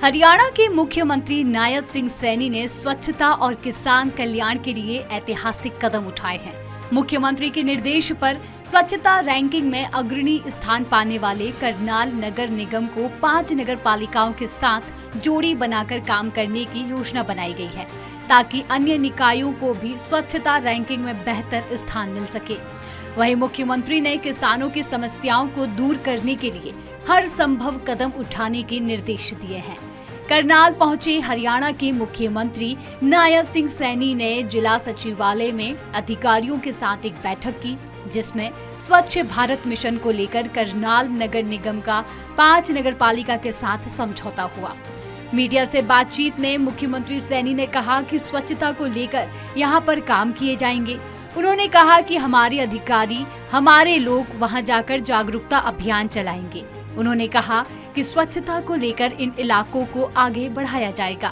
हरियाणा के मुख्यमंत्री नायब सिंह सैनी ने स्वच्छता और किसान कल्याण के लिए ऐतिहासिक कदम उठाए हैं। मुख्यमंत्री के निर्देश पर स्वच्छता रैंकिंग में अग्रणी स्थान पाने वाले करनाल नगर निगम को 5 नगर पालिकाओं के साथ जोड़ी बनाकर काम करने की योजना बनाई गई है, ताकि अन्य निकायों को भी स्वच्छता रैंकिंग में बेहतर स्थान मिल सके। वहीं मुख्यमंत्री ने किसानों की समस्याओं को दूर करने के लिए हर संभव कदम उठाने के निर्देश दिए हैं। करनाल पहुंचे हरियाणा के मुख्यमंत्री नायब सिंह सैनी ने जिला सचिवालय में अधिकारियों के साथ एक बैठक की, जिसमें स्वच्छ भारत मिशन को लेकर करनाल नगर निगम का 5 नगर पालिका के साथ समझौता हुआ। मीडिया से बातचीत में मुख्यमंत्री सैनी ने कहा कि स्वच्छता को लेकर यहां पर काम किए जाएंगे। उन्होंने कहा कि हमारे अधिकारी, हमारे लोग वहां जाकर जागरूकता अभियान चलाएंगे। उन्होंने कहा कि स्वच्छता को लेकर इन इलाकों को आगे बढ़ाया जाएगा।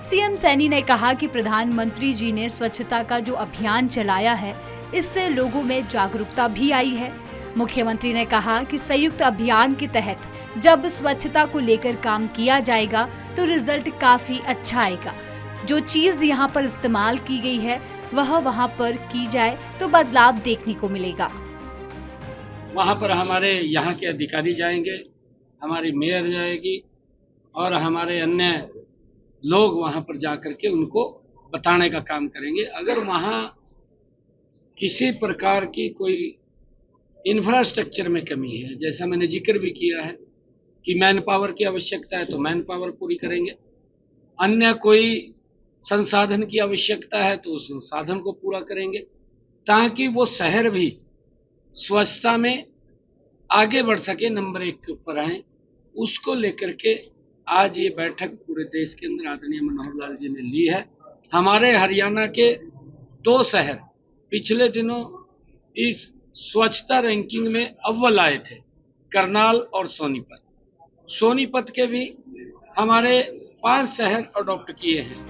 सीएम सैनी ने कहा कि प्रधानमंत्री जी ने स्वच्छता का जो अभियान चलाया है, इससे लोगों में जागरूकता भी आई है। मुख्यमंत्री ने कहा कि संयुक्त अभियान के तहत जब स्वच्छता को लेकर काम किया जाएगा तो रिजल्ट काफी अच्छा आएगा। जो चीज यहाँ पर इस्तेमाल की गई है वह वहाँ पर की जाए तो बदलाव देखने को मिलेगा। वहाँ पर हमारे यहाँ के अधिकारी जाएंगे, हमारी मेयर जाएगी और हमारे अन्य लोग वहाँ पर जाकर के उनको बताने का काम करेंगे। अगर वहाँ किसी प्रकार की कोई इंफ्रास्ट्रक्चर में कमी है, जैसा मैंने जिक्र भी किया है कि मैन पावर की आवश्यकता है तो मैन पावर पूरी करेंगे, अन्य कोई संसाधन की आवश्यकता है तो उस संसाधन को पूरा करेंगे, ताकि वो शहर भी स्वच्छता में आगे बढ़ सके, नंबर 1 के ऊपर आए। उसको लेकर के आज ये बैठक पूरे देश के अंदर आदरणीय मनोहर लाल जी ने ली है। हमारे हरियाणा के 2 शहर पिछले दिनों इस स्वच्छता रैंकिंग में अव्वल आए थे, करनाल और सोनीपत। सोनीपत के भी हमारे 5 शहर अडॉप्ट किए हैं।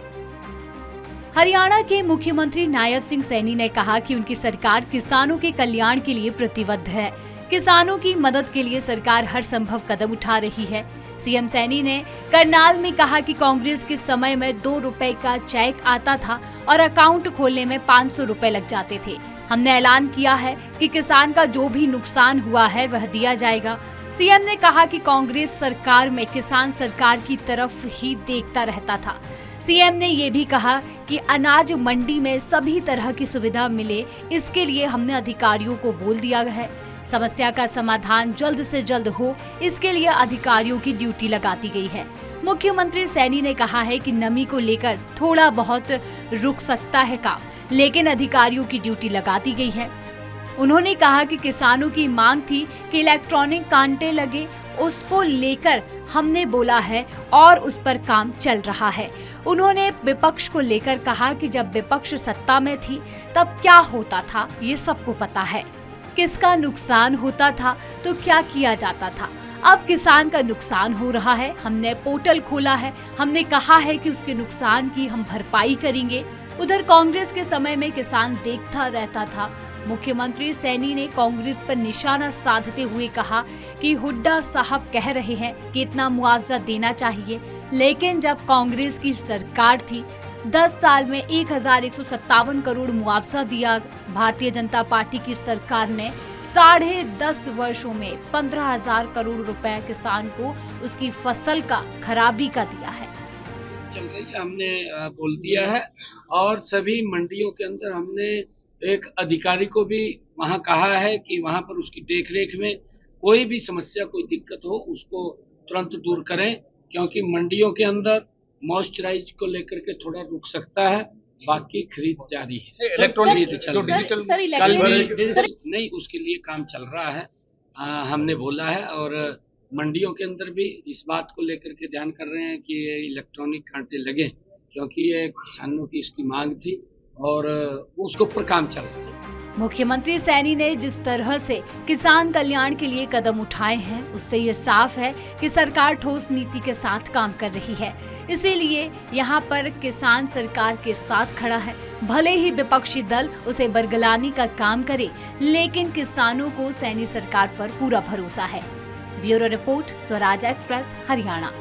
हरियाणा के मुख्यमंत्री नायब सिंह सैनी ने कहा कि उनकी सरकार किसानों के कल्याण के लिए प्रतिबद्ध है। किसानों की मदद के लिए सरकार हर संभव कदम उठा रही है। सीएम सैनी ने करनाल में कहा कि कांग्रेस के समय में 2 रुपए का चेक आता था और अकाउंट खोलने में 500 रुपए लग जाते थे। हमने ऐलान किया है कि किसान का जो भी नुकसान हुआ है वह दिया जाएगा। सीएम ने कहा कि कांग्रेस सरकार में किसान सरकार की तरफ ही देखता रहता था। सीएम ने ये भी कहा कि अनाज मंडी में सभी तरह की सुविधा मिले, इसके लिए हमने अधिकारियों को बोल दिया है। समस्या का समाधान जल्द से जल्द हो, इसके लिए अधिकारियों की ड्यूटी लगा दी गई है। मुख्यमंत्री सैनी ने कहा है कि नमी को लेकर थोड़ा बहुत रुक सकता है काम, लेकिन अधिकारियों की ड्यूटी लगा दी गई है। उन्होंने कहा कि किसानों की मांग थी कि इलेक्ट्रॉनिक कांटे लगे, उसको लेकर हमने बोला है और उस पर काम चल रहा है। उन्होंने विपक्ष को लेकर कहा कि जब विपक्ष सत्ता में थी तब क्या होता था ये सबको पता है, किसका नुकसान होता था तो क्या किया जाता था। अब किसान का नुकसान हो रहा है, हमने पोर्टल खोला है, हमने कहा है कि उसके नुकसान की हम भरपाई करेंगे। उधर कांग्रेस के समय में किसान देखता रहता था। मुख्यमंत्री सैनी ने कांग्रेस पर निशाना साधते हुए कहा कि हुड्डा साहब कह रहे हैं कि इतना मुआवजा देना चाहिए, लेकिन जब कांग्रेस की सरकार थी 10 साल में 1157 करोड़ मुआवजा दिया। भारतीय जनता पार्टी की सरकार ने 10.5 वर्षों में 15,000 करोड़ रुपए किसान को उसकी फसल का खराबी का दिया है। चल रही है, हमने बोल दिया है और सभी मंडियों के अंदर हमने एक अधिकारी को भी वहां कहा है कि वहां पर उसकी देखरेख में कोई भी समस्या, कोई दिक्कत हो उसको तुरंत दूर करें, क्योंकि मंडियों के अंदर मॉइस्चराइज को लेकर के थोड़ा रुक सकता है, बाकी खरीद जारी है। इलेक्ट्रॉनिक जो डिजिटल नहीं, उसके लिए काम चल रहा है। हमने बोला है और मंडियों के अंदर भी इस बात को लेकर के ध्यान कर रहे हैं कि ये इलेक्ट्रॉनिक कांटे लगे, क्योंकि ये किसानों की इसकी मांग थी और उसके ऊपर काम चल रहा है। मुख्यमंत्री सैनी ने जिस तरह से किसान कल्याण के लिए कदम उठाए हैं, उससे ये साफ है कि सरकार ठोस नीति के साथ काम कर रही है। इसीलिए यहाँ पर किसान सरकार के साथ खड़ा है। भले ही विपक्षी दल उसे बरगलाने का काम करे, लेकिन किसानों को सैनी सरकार पर पूरा भरोसा है। Bureau report, Swaraj express, Haryana.